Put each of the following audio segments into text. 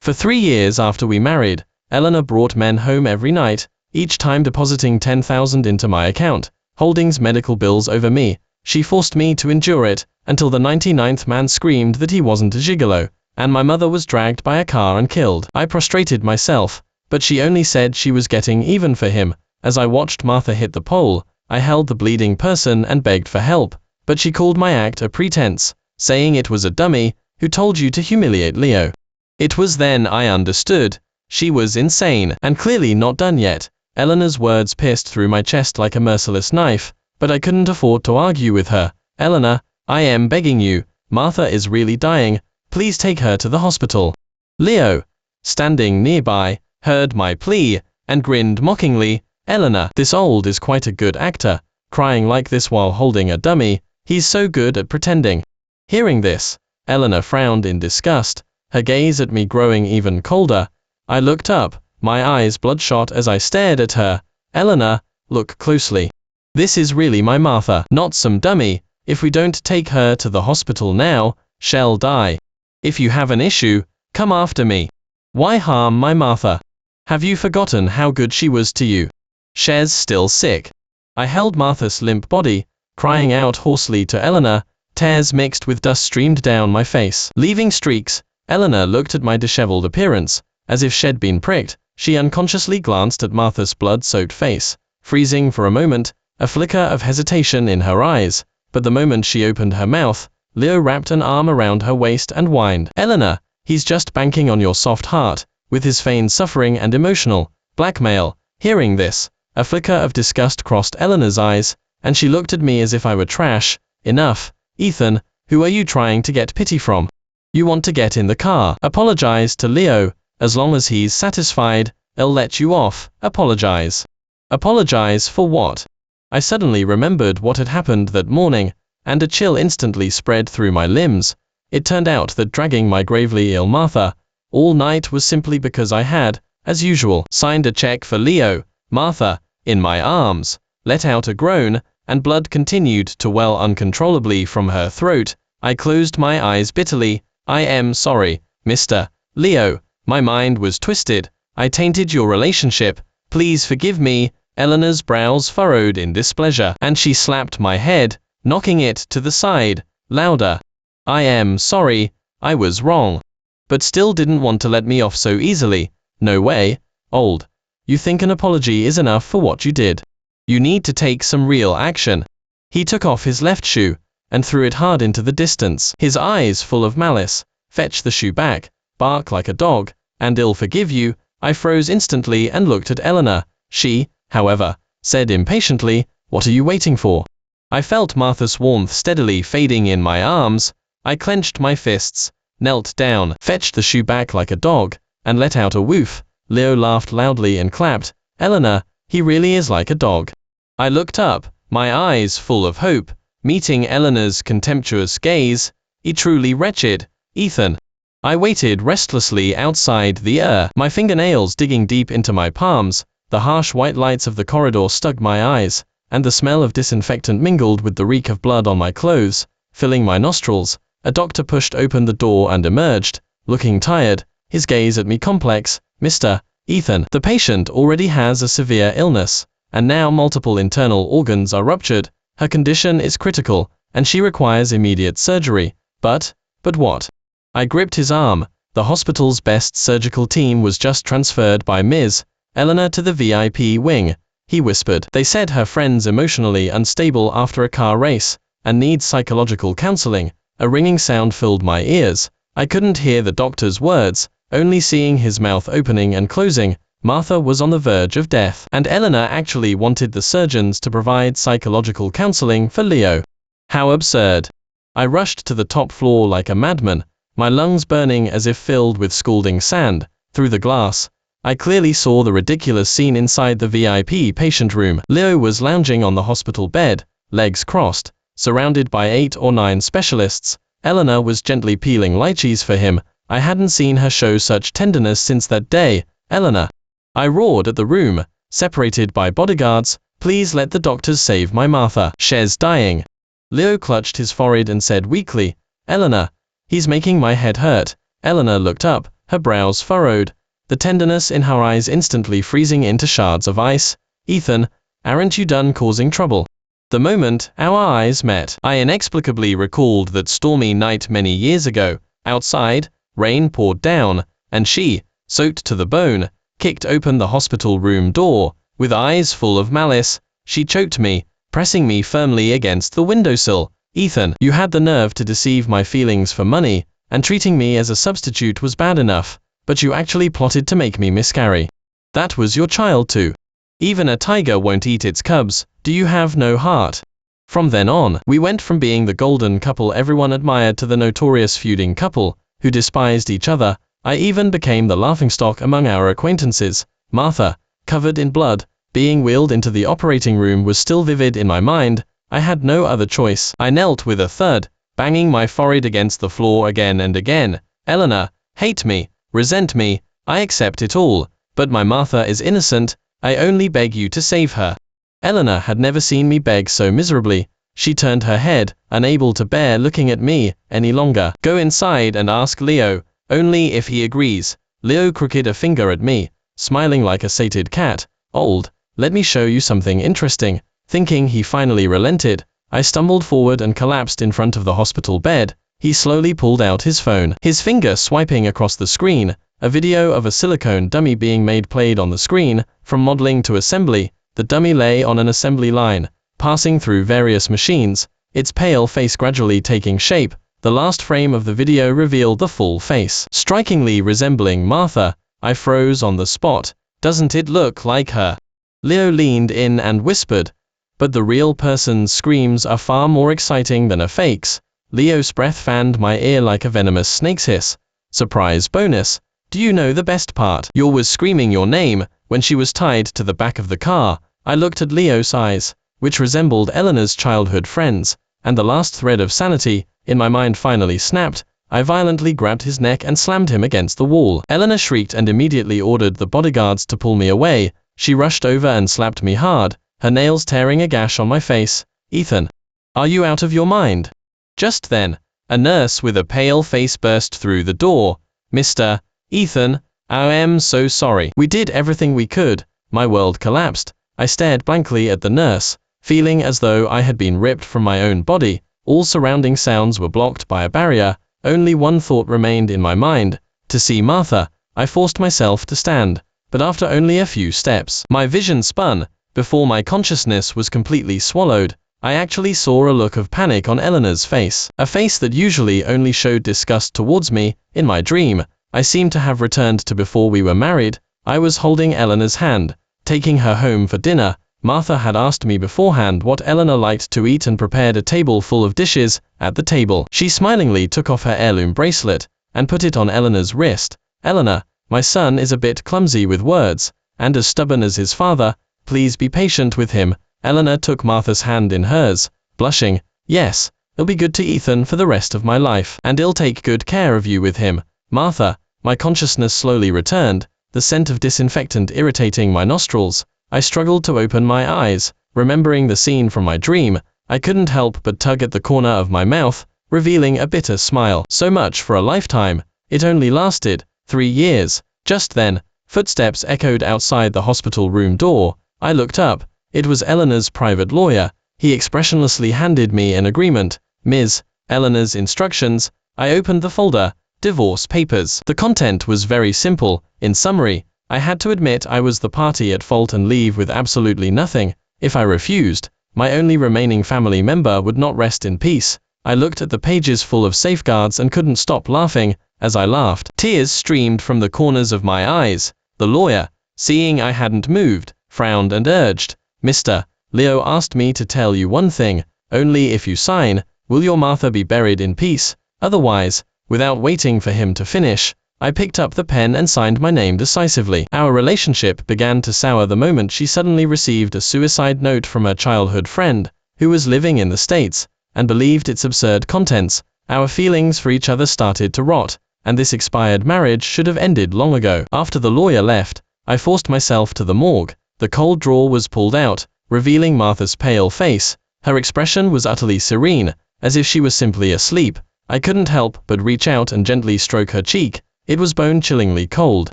For 3 years after we married, Eleanor brought men home every night, each time depositing 10,000 into my account, holding medical bills over me. She forced me to endure it, until the 99th man screamed that he wasn't a gigolo, and my mother was dragged by a car and killed. I prostrated myself, but she only said she was getting even for him. As I watched Martha hit the pole, I held the bleeding person and begged for help, but she called my act a pretense, saying it was a dummy who told you to humiliate Leo. It was then I understood. She was insane, and clearly not done yet. Eleanor's words pierced through my chest like a merciless knife, but I couldn't afford to argue with her. Eleanor, I am begging you, Martha is really dying, please take her to the hospital. Leo, standing nearby, heard my plea, and grinned mockingly. Eleanor, this old is quite a good actor, crying like this while holding a dummy, he's so good at pretending. Hearing this, Eleanor frowned in disgust, her gaze at me growing even colder. I looked up, my eyes bloodshot as I stared at her. Eleanor, look closely. This is really my Martha, not some dummy. If we don't take her to the hospital now, she'll die. If you have an issue, come after me. Why harm my Martha? Have you forgotten how good she was to you? She's still sick. I held Martha's limp body, crying out hoarsely to Eleanor. Tears mixed with dust streamed down my face, leaving streaks. Eleanor looked at my disheveled appearance, as if she'd been pricked. She unconsciously glanced at Martha's blood-soaked face, freezing for a moment, a flicker of hesitation in her eyes, but the moment she opened her mouth, Leo wrapped an arm around her waist and whined. Eleanor, he's just banking on your soft heart, with his feigned suffering and emotional blackmail. Hearing this, a flicker of disgust crossed Eleanor's eyes, and she looked at me as if I were trash. Enough, Ethan, who are you trying to get pity from? You want to get in the car. Apologize to Leo. As long as he's satisfied, I'll let you off. Apologize. Apologize for what? I suddenly remembered what had happened that morning, and a chill instantly spread through my limbs. It turned out that dragging my gravely ill Martha all night was simply because I had, as usual, signed a check for Leo. Martha, in my arms, let out a groan, and blood continued to well uncontrollably from her throat. I closed my eyes bitterly. I am sorry, Mr. Leo. My mind was twisted. I tainted your relationship. Please forgive me. Eleanor's brows furrowed in displeasure, and she slapped my head, knocking it to the side, louder. I am sorry, I was wrong. But still didn't want to let me off so easily. No way, old. You think an apology is enough for what you did? You need to take some real action. He took off his left shoe, and threw it hard into the distance, his eyes full of malice. Fetch the shoe back, bark like a dog, and I'll forgive you. I froze instantly and looked at Eleanor. She, however, said impatiently, what are you waiting for? I felt Martha's warmth steadily fading in my arms. I clenched my fists, knelt down, fetched the shoe back like a dog, and let out a woof. Leo laughed loudly and clapped. Eleanor, he really is like a dog. I looked up, my eyes full of hope, meeting Eleanor's contemptuous gaze. Truly wretched, Ethan. I waited restlessly outside the my fingernails digging deep into my palms. The harsh white lights of the corridor stuck my eyes, and the smell of disinfectant mingled with the reek of blood on my clothes, filling my nostrils. A doctor pushed open the door and emerged, looking tired, his gaze at me complex. Mr. Ethan, the patient already has a severe illness, and now multiple internal organs are ruptured. Her condition is critical, and she requires immediate surgery. But what? I gripped his arm. The hospital's best surgical team was just transferred by Ms. Eleanor to the VIP wing. He whispered. They said her friend's emotionally unstable after a car race, and needs psychological counseling. A ringing sound filled my ears. I couldn't hear the doctor's words, only seeing his mouth opening and closing. Martha was on the verge of death, and Eleanor actually wanted the surgeons to provide psychological counseling for Leo. How absurd. I rushed to the top floor like a madman, my lungs burning as if filled with scalding sand. Through the glass, I clearly saw the ridiculous scene inside the VIP patient room. Leo was lounging on the hospital bed, legs crossed, surrounded by 8 or 9 specialists. Eleanor was gently peeling lychees for him. I hadn't seen her show such tenderness since that day. Eleanor. I roared at the room, separated by bodyguards. Please let the doctors save my Martha. She's dying. Leo clutched his forehead and said weakly, Eleanor, he's making my head hurt. Eleanor looked up, her brows furrowed, the tenderness in her eyes instantly freezing into shards of ice. "Ethan, aren't you done causing trouble?" The moment our eyes met, I inexplicably recalled that stormy night many years ago. Outside, rain poured down, and she, soaked to the bone, kicked open the hospital room door. With eyes full of malice, she choked me, pressing me firmly against the windowsill. "Ethan, you had the nerve to deceive my feelings for money, and treating me as a substitute was bad enough, but you actually plotted to make me miscarry. That was your child too. Even a tiger won't eat its cubs. Do you have no heart?" From then on, we went from being the golden couple everyone admired to the notorious feuding couple, who despised each other. I even became the laughingstock among our acquaintances. Martha, covered in blood, being wheeled into the operating room was still vivid in my mind. I had no other choice. I knelt with a thud, banging my forehead against the floor again and again. "Eleanor, hate me, resent me, I accept it all, but my Martha is innocent. I only beg you to save her." Eleanor had never seen me beg so miserably. She turned her head, unable to bear looking at me any longer. "Go inside and ask Leo, only if he agrees." Leo crooked a finger at me, smiling like a sated cat. "Old, let me show you something interesting." Thinking he finally relented, I stumbled forward and collapsed in front of the hospital bed. He slowly pulled out his phone, his finger swiping across the screen. A video of a silicone dummy being made played on the screen. From modeling to assembly, the dummy lay on an assembly line, passing through various machines, its pale face gradually taking shape. The last frame of the video revealed the full face, strikingly resembling Martha. I froze on the spot. "Doesn't it look like her?" Leo leaned in and whispered, "But the real person's screams are far more exciting than a fake's." Leo's breath fanned my ear like a venomous snake's hiss. Surprise bonus. Do you know the best part? Your was screaming your name when she was tied to the back of the car. I looked at Leo's eyes, which resembled Eleanor's childhood friends, and the last thread of sanity in my mind finally snapped. I violently grabbed his neck and slammed him against the wall. Eleanor shrieked and immediately ordered the bodyguards to pull me away. She rushed over and slapped me hard, her nails tearing a gash on my face. "Ethan, are you out of your mind?" Just then, a nurse with a pale face burst through the door. "Mr. Ethan, I am so sorry. We did everything we could." My world collapsed. I stared blankly at the nurse, feeling as though I had been ripped from my own body. All surrounding sounds were blocked by a barrier. Only one thought remained in my mind: to see Martha. I forced myself to stand, but after only a few steps, my vision spun. Before my consciousness was completely swallowed, I actually saw a look of panic on Eleanor's face, a face that usually only showed disgust towards me. In my dream, I seemed to have returned to before we were married. I was holding Eleanor's hand, taking her home for dinner. Martha had asked me beforehand what Eleanor liked to eat and prepared a table full of dishes. At the table, she smilingly took off her heirloom bracelet and put it on Eleanor's wrist. "Eleanor, my son is a bit clumsy with words, and as stubborn as his father. Please be patient with him." Eleanor took Martha's hand in hers, blushing. "Yes, it'll be good to Ethan for the rest of my life, and he'll take good care of you with him." "Martha." My consciousness slowly returned, the scent of disinfectant irritating my nostrils. I struggled to open my eyes, remembering the scene from my dream. I couldn't help but tug at the corner of my mouth, revealing a bitter smile. So much for a lifetime. It only lasted 3 years. Just then, footsteps echoed outside the hospital room door. I looked up. It was Eleanor's private lawyer. He expressionlessly handed me an agreement. "Ms. Eleanor's instructions." I opened the folder. Divorce papers. The content was very simple. In summary, I had to admit I was the party at fault and leave with absolutely nothing. If I refused, my only remaining family member would not rest in peace. I looked at the pages full of safeguards and couldn't stop laughing. As I laughed, tears streamed from the corners of my eyes. The lawyer, seeing I hadn't moved, frowned and urged, "Mr. Leo asked me to tell you one thing. Only if you sign, will your Martha be buried in peace. Otherwise." Without waiting for him to finish, I picked up the pen and signed my name decisively. Our relationship began to sour the moment she suddenly received a suicide note from her childhood friend, who was living in the States, and believed its absurd contents. Our feelings for each other started to rot, and this expired marriage should have ended long ago. After the lawyer left, I forced myself to the morgue. The cold drawer was pulled out, revealing Martha's pale face. Her expression was utterly serene, as if she was simply asleep. I couldn't help but reach out and gently stroke her cheek. It was bone-chillingly cold.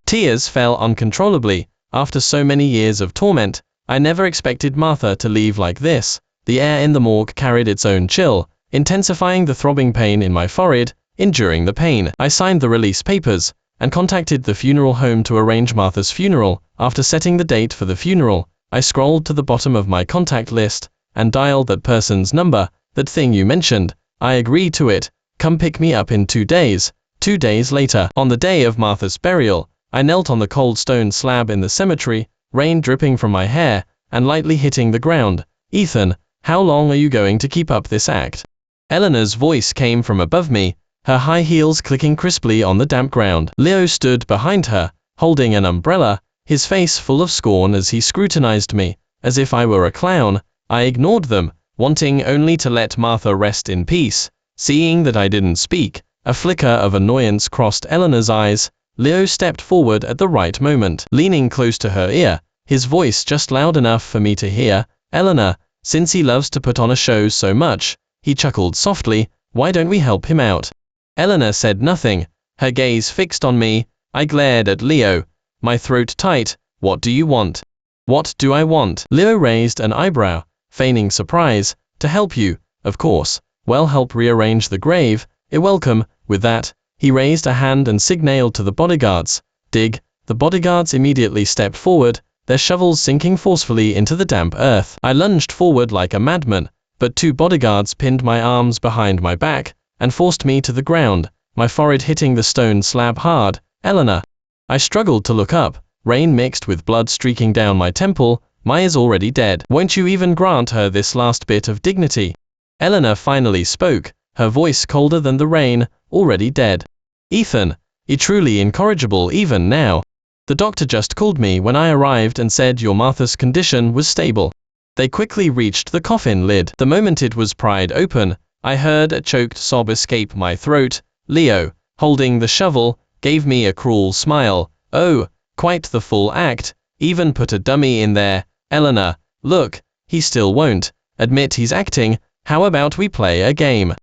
Tears fell uncontrollably. After so many years of torment, I never expected Martha to leave like this. The air in the morgue carried its own chill, intensifying the throbbing pain in my forehead. Enduring the pain, I signed the release papers, and contacted the funeral home to arrange Martha's funeral. After setting the date for the funeral, I scrolled to the bottom of my contact list, and dialed that person's number. That thing you mentioned, I agree to it. Come pick me up in 2 days. 2 days later, on the day of Martha's burial, I knelt on the cold stone slab in the cemetery, rain dripping from my hair, and lightly hitting the ground. Ethan, how long are you going to keep up this act? Eleanor's voice came from above me, her high heels clicking crisply on the damp ground. Leo stood behind her, holding an umbrella, his face full of scorn as he scrutinized me, as if I were a clown. I ignored them, wanting only to let Martha rest in peace. Seeing that I didn't speak, a flicker of annoyance crossed Eleanor's eyes. Leo stepped forward at the right moment, leaning close to her ear, his voice just loud enough for me to hear. Eleanor, since he loves to put on a show so much, he chuckled softly, why don't we help him out? Eleanor said nothing, her gaze fixed on me. I glared at Leo, my throat tight. What do you want? What do I want? Leo raised an eyebrow, feigning surprise. To help you, of course. Well, help rearrange the grave. Welcome. With that, he raised a hand and signaled to the bodyguards. Dig. The bodyguards immediately stepped forward, their shovels sinking forcefully into the damp earth. I lunged forward like a madman, but 2 bodyguards pinned my arms behind my back, and forced me to the ground, my forehead hitting the stone slab hard. Eleanor. I struggled to look up, rain mixed with blood streaking down my temple. Maya's already dead. Won't you even grant her this last bit of dignity? Eleanor finally spoke, her voice colder than the rain. Already dead. Ethan. Truly incorrigible even now. The doctor just called me when I arrived and said your Martha's condition was stable. They quickly reached the coffin lid. The moment it was pried open, I heard a choked sob escape my throat. Leo, holding the shovel, gave me a cruel smile. Oh, quite the full act. Even put a dummy in there. Eleanor, look, he still won't admit he's acting. How about we play a game?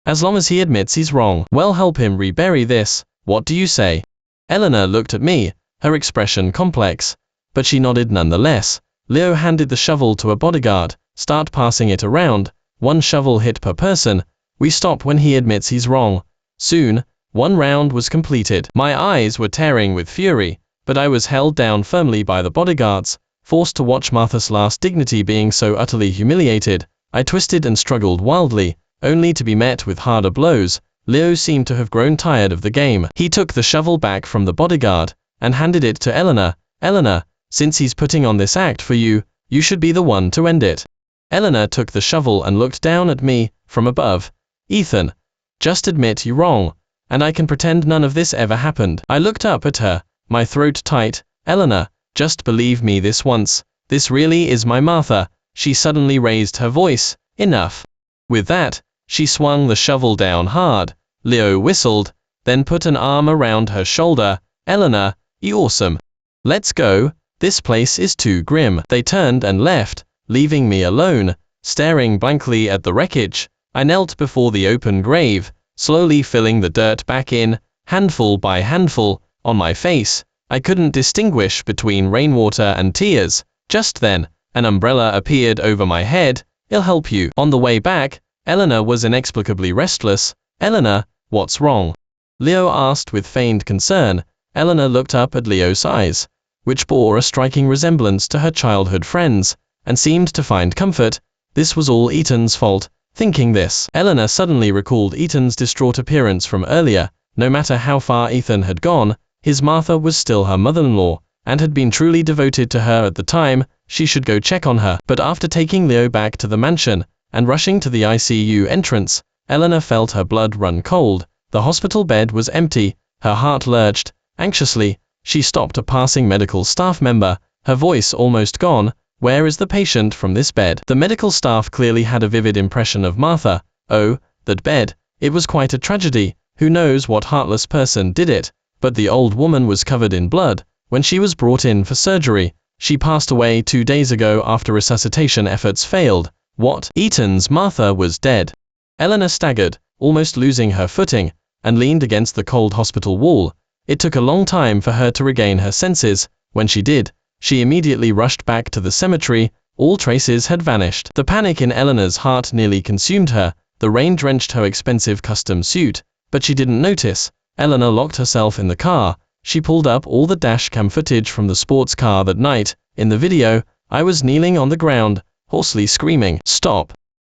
As long as he admits he's wrong, we'll help him rebury this. What do you say? Eleanor looked at me, her expression complex, but she nodded nonetheless. Leo handed the shovel to a bodyguard. Start passing it around. 1 shovel hit per person. We stop when he admits he's wrong. Soon, 1 round was completed. My eyes were tearing with fury, but I was held down firmly by the bodyguards, forced to watch Martha's last dignity being so utterly humiliated. I twisted and struggled wildly, only to be met with harder blows. Leo seemed to have grown tired of the game. He took the shovel back from the bodyguard, and handed it to Eleanor. Eleanor, since he's putting on this act for you, you should be the one to end it. Eleanor took the shovel and looked down at me, from above. Ethan, just admit you're wrong, and I can pretend none of this ever happened. I looked up at her, my throat tight. Eleanor, just believe me this once. This really is my Martha. She suddenly raised her voice. Enough. With that, she swung the shovel down hard. Leo whistled, then put an arm around her shoulder. Eleanor, you awesome. Let's go. This place is too grim. They turned and left, leaving me alone, staring blankly at the wreckage. I knelt before the open grave, slowly filling the dirt back in, handful by handful, on my face. I couldn't distinguish between rainwater and tears. Just then, an umbrella appeared over my head. It'll help you. On the way back, Eleanor was inexplicably restless. Eleanor, what's wrong? Leo asked with feigned concern. Eleanor looked up at Leo's eyes, which bore a striking resemblance to her childhood friend's, and seemed to find comfort. This was all Ethan's fault. Thinking this, Eleanor suddenly recalled Ethan's distraught appearance from earlier. No matter how far Ethan had gone, his Martha was still her mother-in-law, and had been truly devoted to her at the time. She should go check on her. But after taking Leo back to the mansion, and rushing to the ICU entrance, Eleanor felt her blood run cold. The hospital bed was empty. Her heart lurched. Anxiously, she stopped a passing medical staff member, her voice almost gone. Where is the patient from this bed? The medical staff clearly had a vivid impression of Martha. Oh, that bed. It was quite a tragedy. Who knows what heartless person did it? But the old woman was covered in blood. When she was brought in for surgery, she passed away 2 days ago after resuscitation efforts failed. What? Ethan's Martha was dead. Eleanor staggered, almost losing her footing, and leaned against the cold hospital wall. It took a long time for her to regain her senses. When she did, she immediately rushed back to the cemetery. All traces had vanished. The panic in Eleanor's heart nearly consumed her. The rain drenched her expensive custom suit, but she didn't notice. Eleanor locked herself in the car. She pulled up all the dashcam footage from the sports car that night. In the video, I was kneeling on the ground, hoarsely screaming, "Stop!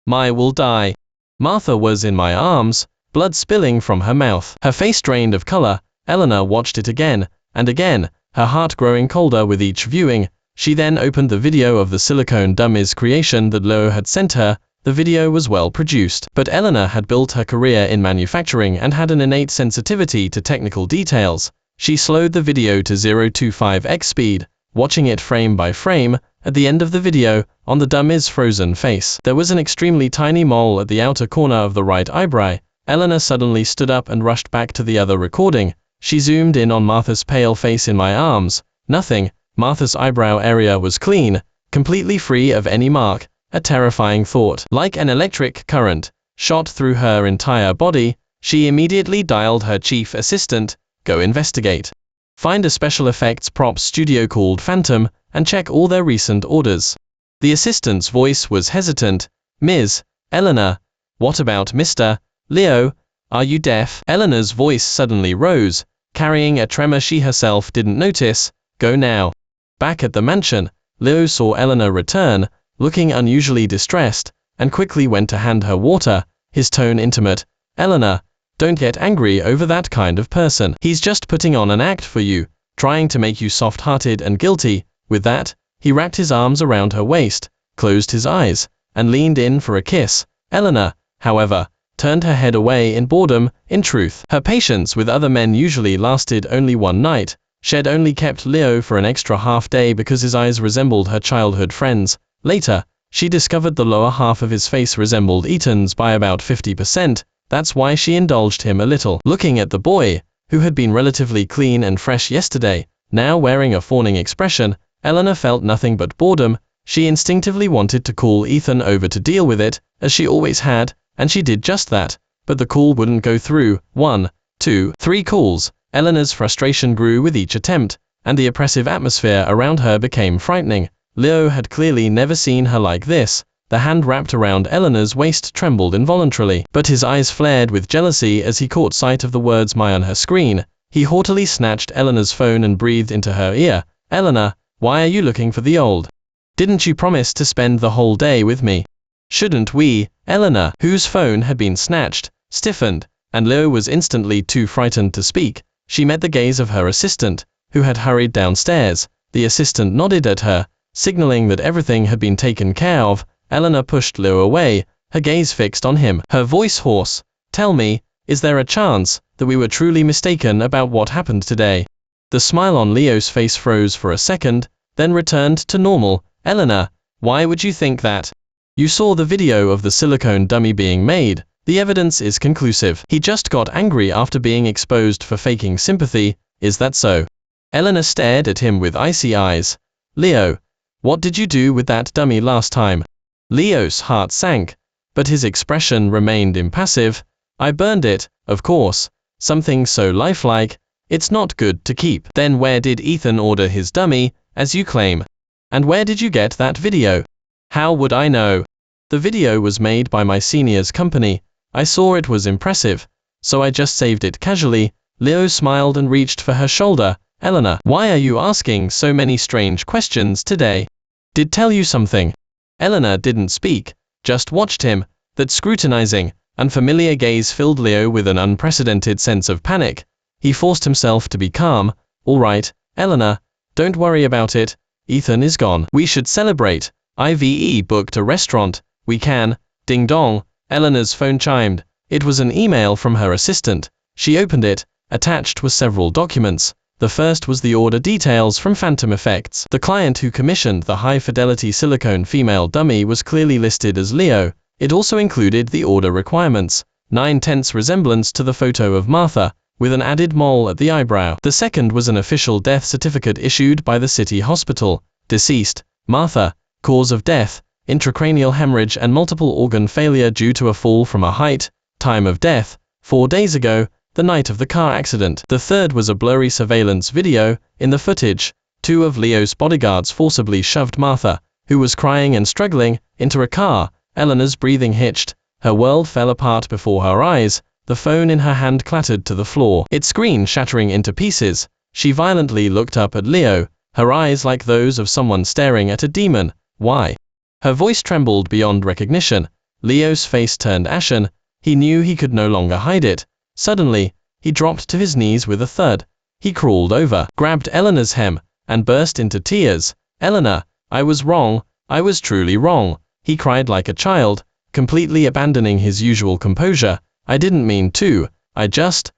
I will die." Martha was in my arms, blood spilling from her mouth. Her face drained of color. Eleanor watched it again and again, her heart growing colder with each viewing. She then opened the video of the silicone dummy's creation that Leo had sent her. The video was well produced, but Eleanor had built her career in manufacturing and had an innate sensitivity to technical details. She slowed the video to 0.25x speed, watching it frame by frame. At the end of the video, on the dummy's frozen face, there was an extremely tiny mole at the outer corner of the right eyebrow. Eleanor suddenly stood up and rushed back to the other recording. She zoomed in on Martha's pale face in my arms. Nothing. Martha's eyebrow area was clean, completely free of any mark. A terrifying thought, like an electric current, shot through her entire body. She immediately dialed her chief assistant. "Go investigate. Find a special effects props studio called Phantom, and check all their recent orders." The assistant's voice was hesitant. "Ms. Eleanor, what about Mr. Leo? Are you deaf?" Eleanor's voice suddenly rose, carrying a tremor she herself didn't notice. "Go now." Back at the mansion, Leo saw Eleanor return, looking unusually distressed, and quickly went to hand her water, his tone intimate. "Eleanor, don't get angry over that kind of person. He's just putting on an act for you, trying to make you soft-hearted and guilty." With that, he wrapped his arms around her waist, closed his eyes, and leaned in for a kiss. Eleanor, however, turned her head away in boredom. In truth, her patience with other men usually lasted only one night. She'd only kept Leo for an extra half day because his eyes resembled her childhood friends. Later, she discovered the lower half of his face resembled Ethan's by about 50%. That's why she indulged him a little. Looking at the boy, who had been relatively clean and fresh yesterday, now wearing a fawning expression, Eleanor felt nothing but boredom. She instinctively wanted to call Ethan over to deal with it, as she always had, and she did just that. But the call wouldn't go through. 1, 2, 3 calls. Eleanor's frustration grew with each attempt, and the oppressive atmosphere around her became frightening. Leo had clearly never seen her like this. The hand wrapped around Eleanor's waist trembled involuntarily, but his eyes flared with jealousy as he caught sight of the words "my" on her screen. He haughtily snatched Eleanor's phone and breathed into her ear. "Eleanor, why are you looking for the old? Didn't you promise to spend the whole day with me? Shouldn't we?" Eleanor, whose phone had been snatched, stiffened, and Leo was instantly too frightened to speak. She met the gaze of her assistant, who had hurried downstairs. The assistant nodded at her, signaling that everything had been taken care of. Eleanor pushed Leo away, her gaze fixed on him, her voice hoarse. "Tell me, is there a chance that we were truly mistaken about what happened today?" The smile on Leo's face froze for a second, then returned to normal. "Eleanor, why would you think that? You saw the video of the silicone dummy being made. The evidence is conclusive. He just got angry after being exposed for faking sympathy. Is that so?" Eleanor stared at him with icy eyes. "Leo, what did you do with that dummy last time?" Leo's heart sank, but his expression remained impassive. "I burned it, of course. Something so lifelike. It's not good to keep." "Then where did Ethan order his dummy, as you claim? And where did you get that video?" "How would I know? The video was made by my senior's company. I saw it was impressive, so I just saved it casually." Leo smiled and reached for her shoulder. "Eleanor, why are you asking so many strange questions today? Did tell you something?" Eleanor didn't speak, just watched him. That scrutinizing, unfamiliar gaze filled Leo with an unprecedented sense of panic. He forced himself to be calm. "All right, Eleanor, don't worry about it. Ethan is gone. We should celebrate. I've booked a restaurant. We can." Ding dong. Eleanor's phone chimed. It was an email from her assistant. She opened it. Attached were several documents. The first was the order details from Phantom Effects. The client who commissioned the high-fidelity silicone female dummy was clearly listed as Leo. It also included the order requirements, 9/10 resemblance to the photo of Martha, with an added mole at the eyebrow. The second was an official death certificate issued by the city hospital. Deceased, Martha, cause of death, intracranial hemorrhage and multiple organ failure due to a fall from a height. Time of death, 4 days ago. the night of the car accident. The third was a blurry surveillance video. In the footage, two of Leo's bodyguards forcibly shoved Martha, who was crying and struggling, into a car. Eleanor's breathing hitched. Her world fell apart before her eyes. The phone in her hand clattered to the floor, its screen shattering into pieces. She violently looked up at Leo, her eyes like those of someone staring at a demon. Why? Her voice trembled beyond recognition. Leo's face turned ashen. He knew he could no longer hide it. Suddenly, he dropped to his knees with a thud. He crawled over, grabbed Eleanor's hem, and burst into tears. "Eleanor, I was wrong. I was truly wrong," he cried like a child, completely abandoning his usual composure. "I didn't mean to. I just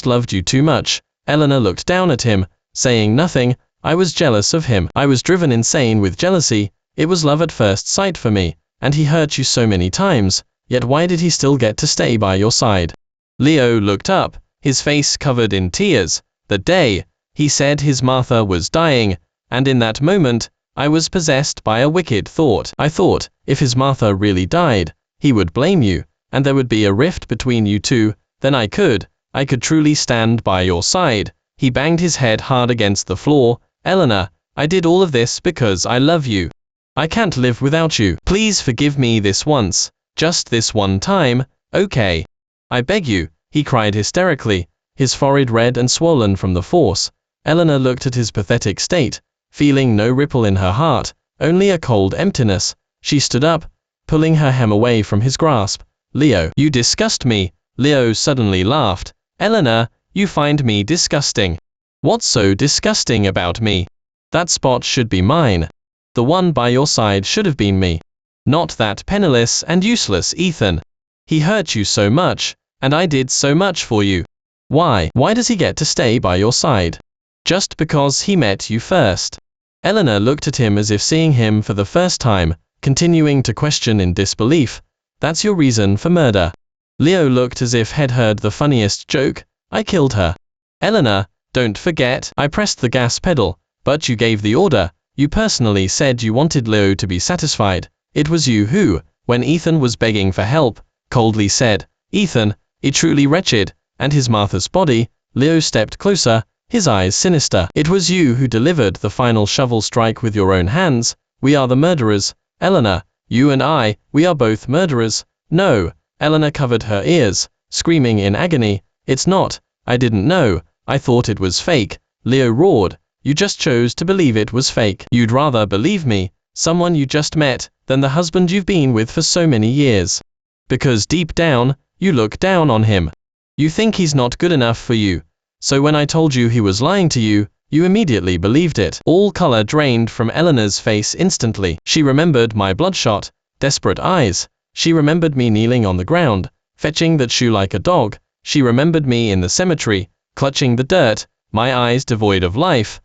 loved you too much." Eleanor looked down at him, saying nothing. "I was jealous of him. I was driven insane with jealousy. It was love at first sight for me, and he hurt you so many times. Yet why did he still get to stay by your side?" Leo looked up, his face covered in tears. "The day," he said, "his Martha was dying, and in that moment, I was possessed by a wicked thought. I thought, if his Martha really died, he would blame you, and there would be a rift between you two. Then I could truly stand by your side." He banged his head hard against the floor. "Eleanor, I did all of this because I love you. I can't live without you. Please forgive me this once. Just this one time, okay? I beg you," he cried hysterically, his forehead red and swollen from the force. Eleanor looked at his pathetic state, feeling no ripple in her heart, only a cold emptiness. She stood up, pulling her hem away from his grasp. "Leo, you disgust me." Leo suddenly laughed. "Eleanor, you find me disgusting. What's so disgusting about me? That spot should be mine. The one by your side should have been me. Not that penniless and useless Ethan. He hurt you so much, and I did so much for you. Why does he get to stay by your side? Just because he met you first?" Eleanor looked at him as if seeing him for the first time, continuing to question in disbelief. "That's your reason for murder?" Leo looked as if he'd heard the funniest joke. "I killed her." "Eleanor, don't forget, I pressed the gas pedal, but you gave the order. You personally said you wanted Leo to be satisfied. It was you who, when Ethan was begging for help, coldly said, 'Ethan, it's truly wretched,' and his Martha's body." Leo stepped closer, his eyes sinister. "It was you who delivered the final shovel strike with your own hands. We are the murderers. Eleanor, you and I, we are both murderers." "No." Eleanor covered her ears, screaming in agony. "It's not. I didn't know. I thought it was fake." Leo roared. "You just chose to believe it was fake. You'd rather believe me, someone you just met, than the husband you've been with for so many years. Because deep down, you look down on him. You think he's not good enough for you. So when I told you he was lying to you, you immediately believed it." All color drained from Eleanor's face instantly. She remembered my bloodshot, desperate eyes. She remembered me kneeling on the ground, fetching that shoe like a dog. She remembered me in the cemetery, clutching the dirt, my eyes devoid of life.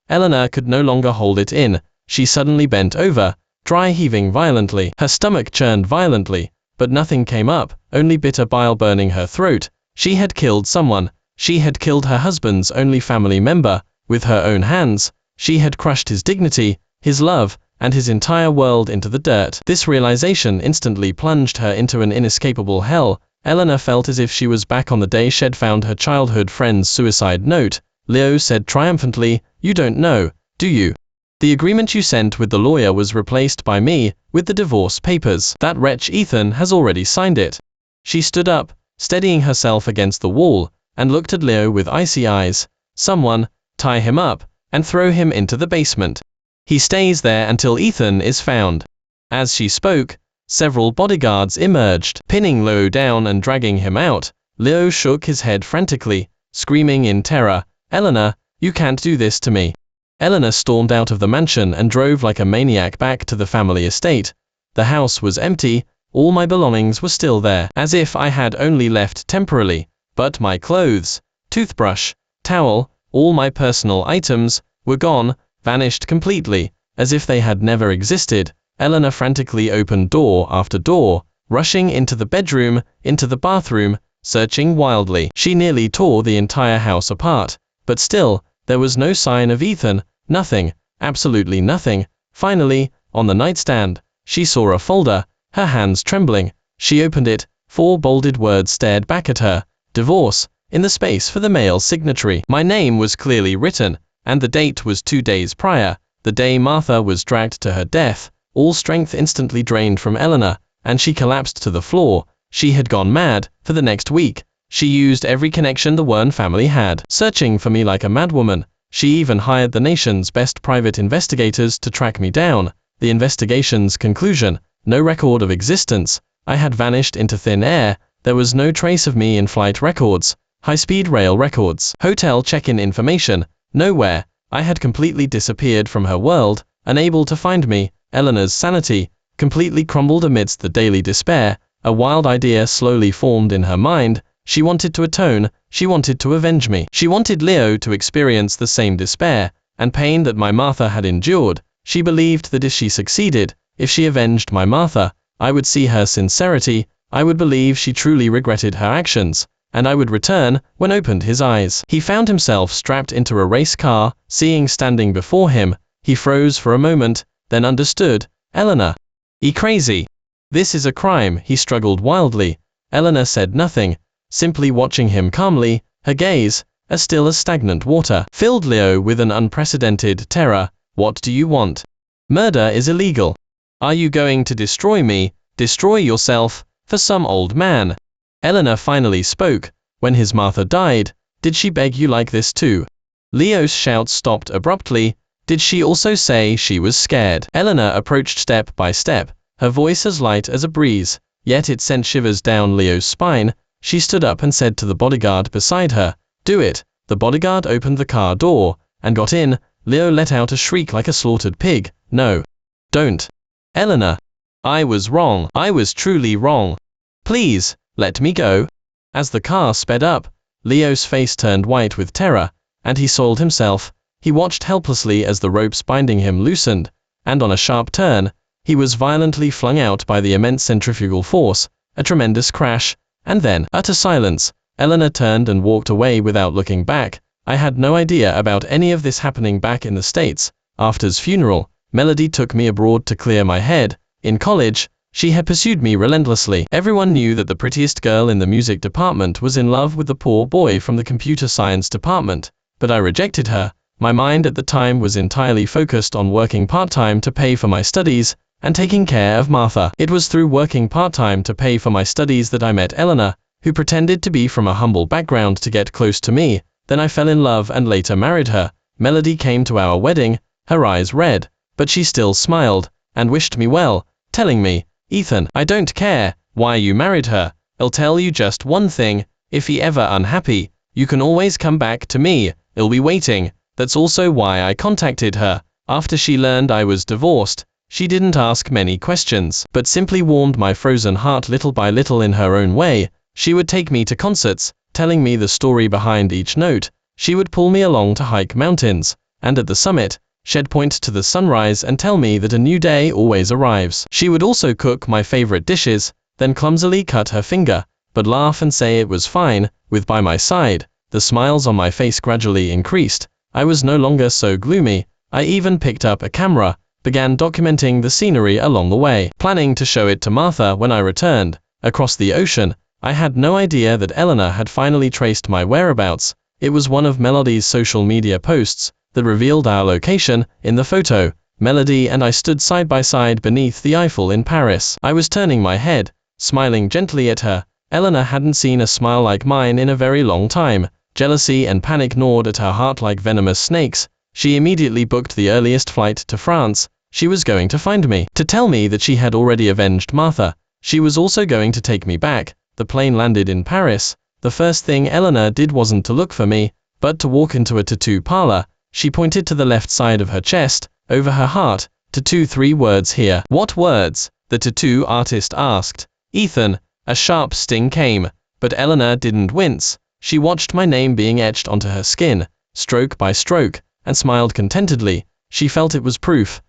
Eleanor could no longer hold it in. She suddenly bent over, dry heaving violently. Her stomach churned violently, but nothing came up, only bitter bile burning her throat. She had killed someone. She had killed her husband's only family member, with her own hands. She had crushed his dignity, his love, and his entire world into the dirt. This realization instantly plunged her into an inescapable hell. Eleanor felt as if she was back on the day she'd found her childhood friend's suicide note. Leo said triumphantly, "You don't know, do you? The agreement you sent with the lawyer was replaced by me, with the divorce papers. That wretch Ethan has already signed it." She stood up, steadying herself against the wall, and looked at Leo with icy eyes. "Someone, tie him up, and throw him into the basement. He stays there until Ethan is found." As she spoke, several bodyguards emerged, pinning Leo down and dragging him out. Leo shook his head frantically, screaming in terror, "Eleanor, you can't do this to me." Eleanor stormed out of the mansion and drove like a maniac back to the family estate. The house was empty, all my belongings were still there, as if I had only left temporarily, but my clothes, toothbrush, towel, all my personal items, were gone, vanished completely, as if they had never existed. Eleanor frantically opened door after door, rushing into the bedroom, into the bathroom, searching wildly. She nearly tore the entire house apart, but still, there was no sign of Ethan, nothing, absolutely nothing. Finally, on the nightstand, she saw a folder, her hands trembling. She opened it, 4 bolded words stared back at her, "Divorce, in the space for the male signatory. My name was clearly written, and the date was 2 days prior, the day Martha was dragged to her death. All strength instantly drained from Eleanor, and she collapsed to the floor. She had gone mad. For the next week, she used every connection the Wern family had, searching for me like a madwoman. She even hired the nation's best private investigators to track me down. The investigation's conclusion: no record of existence. I had vanished into thin air. There was no trace of me in flight records, high-speed rail records, hotel check-in information, nowhere. I had completely disappeared from her world, unable to find me. Eleanor's sanity completely crumbled amidst the daily despair. A wild idea slowly formed in her mind. She wanted to atone, she wanted to avenge me. She wanted Leo to experience the same despair and pain that my Martha had endured. She believed that if she succeeded, if she avenged my Martha, I would see her sincerity, I would believe she truly regretted her actions, and I would return. When opened his eyes, he found himself strapped into a race car. Seeing standing before him, he froze for a moment, then understood. Eleanor. Crazy. This is a crime. He struggled wildly. Eleanor said nothing, simply watching him calmly. Her gaze, as still as stagnant water, filled Leo with an unprecedented terror. What do you want? Murder is illegal. Are you going to destroy me, destroy yourself, for some old man? Eleanor finally spoke. When his Martha died, did she beg you like this too? Leo's shout stopped abruptly. Did she also say she was scared? Eleanor approached step by step, her voice as light as a breeze, yet it sent shivers down Leo's spine. She stood up and said to the bodyguard beside her, "Do it." The bodyguard opened the car door and got in. Leo let out a shriek like a slaughtered pig. No. Don't. Eleanor. I was wrong. I was truly wrong. Please, let me go. As the car sped up, Leo's face turned white with terror, and he soiled himself. He watched helplessly as the ropes binding him loosened, and on a sharp turn, he was violently flung out by the immense centrifugal force. A tremendous crash, and then utter silence. Eleanor turned and walked away without looking back. I had no idea about any of this happening back in the States. After's funeral, Melody took me abroad to clear my head. In college, she had pursued me relentlessly. Everyone knew that the prettiest girl in the music department was in love with the poor boy from the computer science department, but I rejected her. My mind at the time was entirely focused on working part-time to pay for my studies and taking care of Martha. It was through working part-time to pay for my studies that I met Eleanor, who pretended to be from a humble background to get close to me. Then I fell in love and later married her. Melody came to our wedding, her eyes red, but she still smiled and wished me well, telling me, "Ethan, I don't care why you married her. I'll tell you just one thing, if you're ever unhappy, you can always come back to me, I'll be waiting." That's also why I contacted her. After she learned I was divorced, she didn't ask many questions, but simply warmed my frozen heart little by little in her own way. She would take me to concerts, telling me the story behind each note. She would pull me along to hike mountains, and at the summit, she'd point to the sunrise and tell me that a new day always arrives. She would also cook my favorite dishes, then clumsily cut her finger, but laugh and say it was fine. With by my side, the smiles on my face gradually increased. I was no longer so gloomy. I even picked up a camera, began documenting the scenery along the way, planning to show it to Martha when I returned. Across the ocean, I had no idea that Eleanor had finally traced my whereabouts. It was one of Melody's social media posts that revealed our location. In the photo, Melody and I stood side by side beneath the Eiffel in Paris. I was turning my head, smiling gently at her. Eleanor hadn't seen a smile like mine in a very long time. Jealousy and panic gnawed at her heart like venomous snakes. She immediately booked the earliest flight to France. She was going to find me, to tell me that she had already avenged Martha. She was also going to take me back. The plane landed in Paris. The first thing Eleanor did wasn't to look for me, but to walk into a tattoo parlor. She pointed to the left side of her chest, over her heart, to 3 words here. "What words?" the tattoo artist asked. "Ethan." A sharp sting came, but Eleanor didn't wince. She watched my name being etched onto her skin, stroke by stroke, and smiled contentedly. She felt it was proof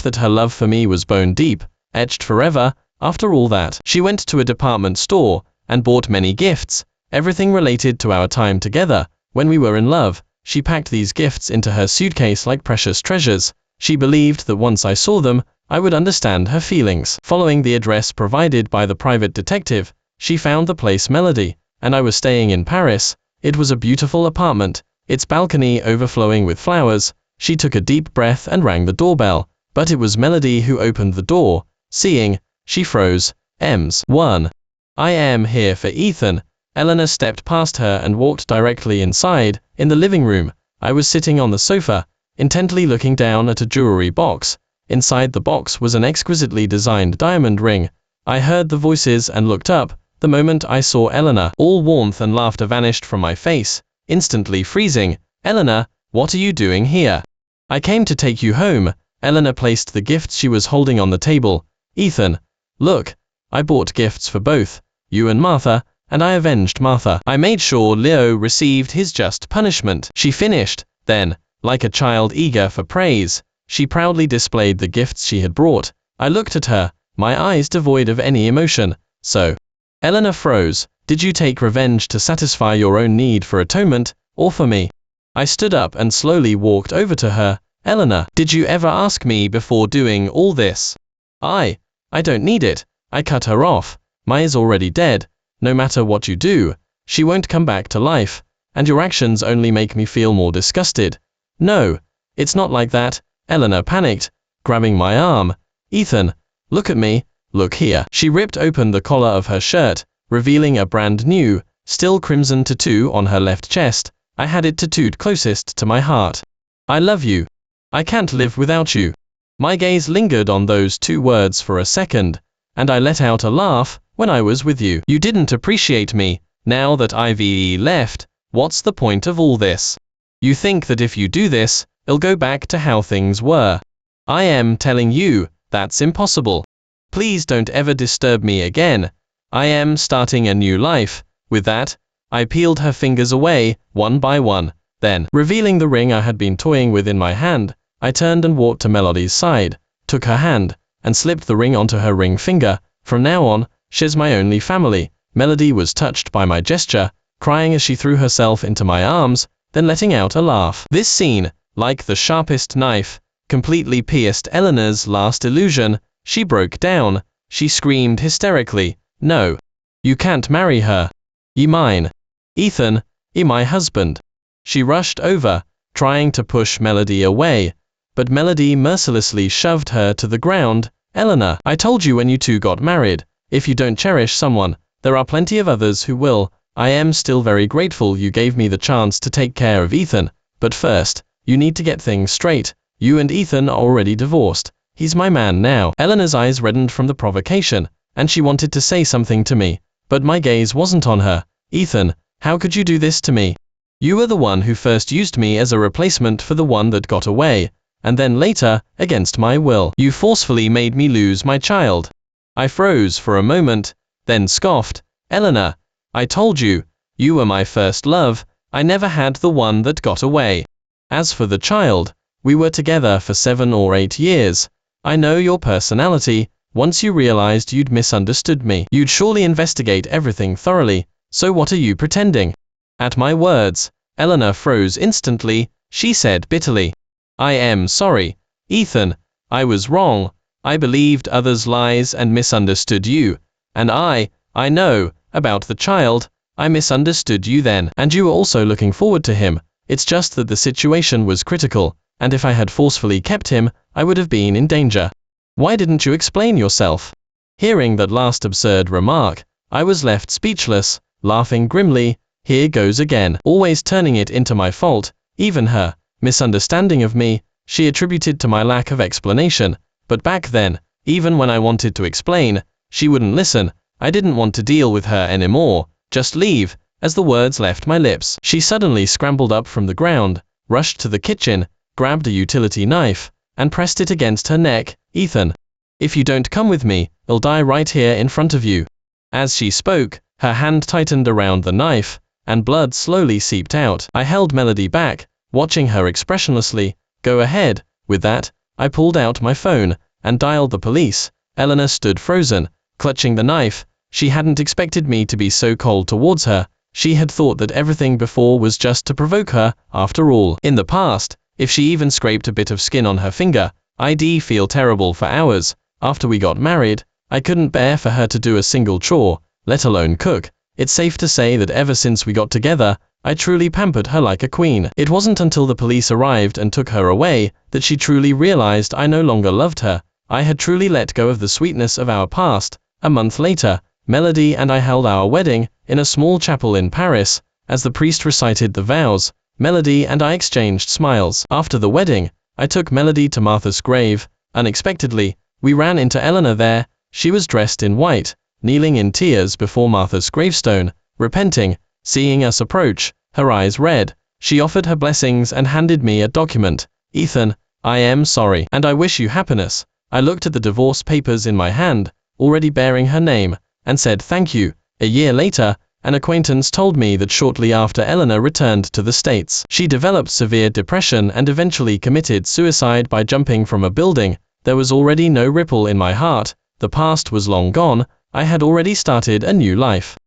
that her love for me was bone deep, etched forever. After all that, she went to a department store and bought many gifts, everything related to our time together. When we were in love, she packed these gifts into her suitcase like precious treasures. She believed that once I saw them, I would understand her feelings. Following the address provided by the private detective, she found the place Melody and I was staying in Paris. It was a beautiful apartment, its balcony overflowing with flowers. She took a deep breath and rang the doorbell, but it was Melody who opened the door. Seeing, she froze. "1. I am here for Ethan." Eleanor stepped past her and walked directly inside. In the living room, I was sitting on the sofa, intently looking down at a jewelry box. Inside the box was an exquisitely designed diamond ring. I heard the voices and looked up. The moment I saw Eleanor, all warmth and laughter vanished from my face, instantly freezing. "Eleanor, what are you doing here?" "I came to take you home." Eleanor placed the gifts she was holding on the table. "Ethan, look, I bought gifts for both you and Martha, and I avenged Martha. I made sure Leo received his just punishment." She finished. Then, like a child eager for praise, she proudly displayed the gifts she had brought. I looked at her, my eyes devoid of any emotion. "So," Eleanor froze, "did you take revenge to satisfy your own need for atonement, or for me?" I stood up and slowly walked over to her. "Eleanor, did you ever ask me before doing all this?" I don't need it." I cut her off. "Maya's already dead. No matter what you do, she won't come back to life, and your actions only make me feel more disgusted." "No, it's not like that." Eleanor panicked, grabbing my arm. "Ethan, look at me, look here." She ripped open the collar of her shirt, revealing a brand new, still crimson tattoo on her left chest. I had it tattooed closest to my heart. "I love you. I can't live without you." My gaze lingered on those two words for a second, and I let out a laugh. "When I was with you, you didn't appreciate me. Now that I've left, what's the point of all this? You think that if you do this, it'll go back to how things were. I am telling you, that's impossible. Please don't ever disturb me again. I am starting a new life." With that, I peeled her fingers away, one by one. Then, revealing the ring I had been toying with in my hand, I turned and walked to Melody's side, took her hand, and slipped the ring onto her ring finger. "From now on, she's my only family." Melody was touched by my gesture, crying as she threw herself into my arms, then letting out a laugh. This scene, like the sharpest knife, completely pierced Eleanor's last illusion. She broke down. She screamed hysterically, "No, you can't marry her. You mine. Ethan, you my husband." She rushed over, trying to push Melody away, but Melody mercilessly shoved her to the ground. "Eleanor, I told you when you two got married, if you don't cherish someone, there are plenty of others who will. I am still very grateful you gave me the chance to take care of Ethan, but first, you need to get things straight. You and Ethan are already divorced. He's my man now." Eleanor's eyes reddened from the provocation, and she wanted to say something to me, but my gaze wasn't on her. "Ethan, how could you do this to me? You were the one who first used me as a replacement for the one that got away, and then later, against my will, you forcefully made me lose my child." I froze for a moment, then scoffed. "Eleanor, I told you, you were my first love. I never had the one that got away. As for the child, we were together for 7 or 8 years. I know your personality. Once you realized you'd misunderstood me, you'd surely investigate everything thoroughly, so what are you pretending?" At my words, Eleanor froze instantly. She said bitterly, "I am sorry, Ethan. I was wrong. I believed others' lies and misunderstood you. And I know, about the child, I misunderstood you then. And you were also looking forward to him. It's just that the situation was critical, and if I had forcefully kept him, I would have been in danger. Why didn't you explain yourself?" Hearing that last absurd remark, I was left speechless, laughing grimly. Here goes again, always turning it into my fault. Even her misunderstanding of me, she attributed to my lack of explanation. But back then, even when I wanted to explain, she wouldn't listen. I didn't want to deal with her anymore. "Just leave." As the words left my lips, she suddenly scrambled up from the ground, rushed to the kitchen, grabbed a utility knife, and pressed it against her neck. "Ethan, if you don't come with me, I'll die right here in front of you." As she spoke, her hand tightened around the knife, and blood slowly seeped out. I held Melody back, watching her expressionlessly. "Go ahead." With that, I pulled out my phone, and dialed the police. Eleanor stood frozen, clutching the knife. She hadn't expected me to be so cold towards her. She had thought that everything before was just to provoke her. After all, in the past, if she even scraped a bit of skin on her finger, I'd feel terrible for hours. After we got married, I couldn't bear for her to do a single chore, let alone cook. It's safe to say that ever since we got together, I truly pampered her like a queen. It wasn't until the police arrived and took her away that she truly realized I no longer loved her. I had truly let go of the sweetness of our past. A month later, Melody and I held our wedding in a small chapel in Paris. As the priest recited the vows, Melody and I exchanged smiles. After the wedding, I took Melody to Martha's grave. Unexpectedly, we ran into Eleanor there. She was dressed in white, kneeling in tears before Martha's gravestone, repenting. Seeing us approach, her eyes red, she offered her blessings and handed me a document. "Ethan, I am sorry, and I wish you happiness." I looked at the divorce papers in my hand, already bearing her name, and said thank you. A year later, an acquaintance told me that shortly after Eleanor returned to the States, she developed severe depression and eventually committed suicide by jumping from a building. There was already no ripple in my heart. The past was long gone. I had already started a new life.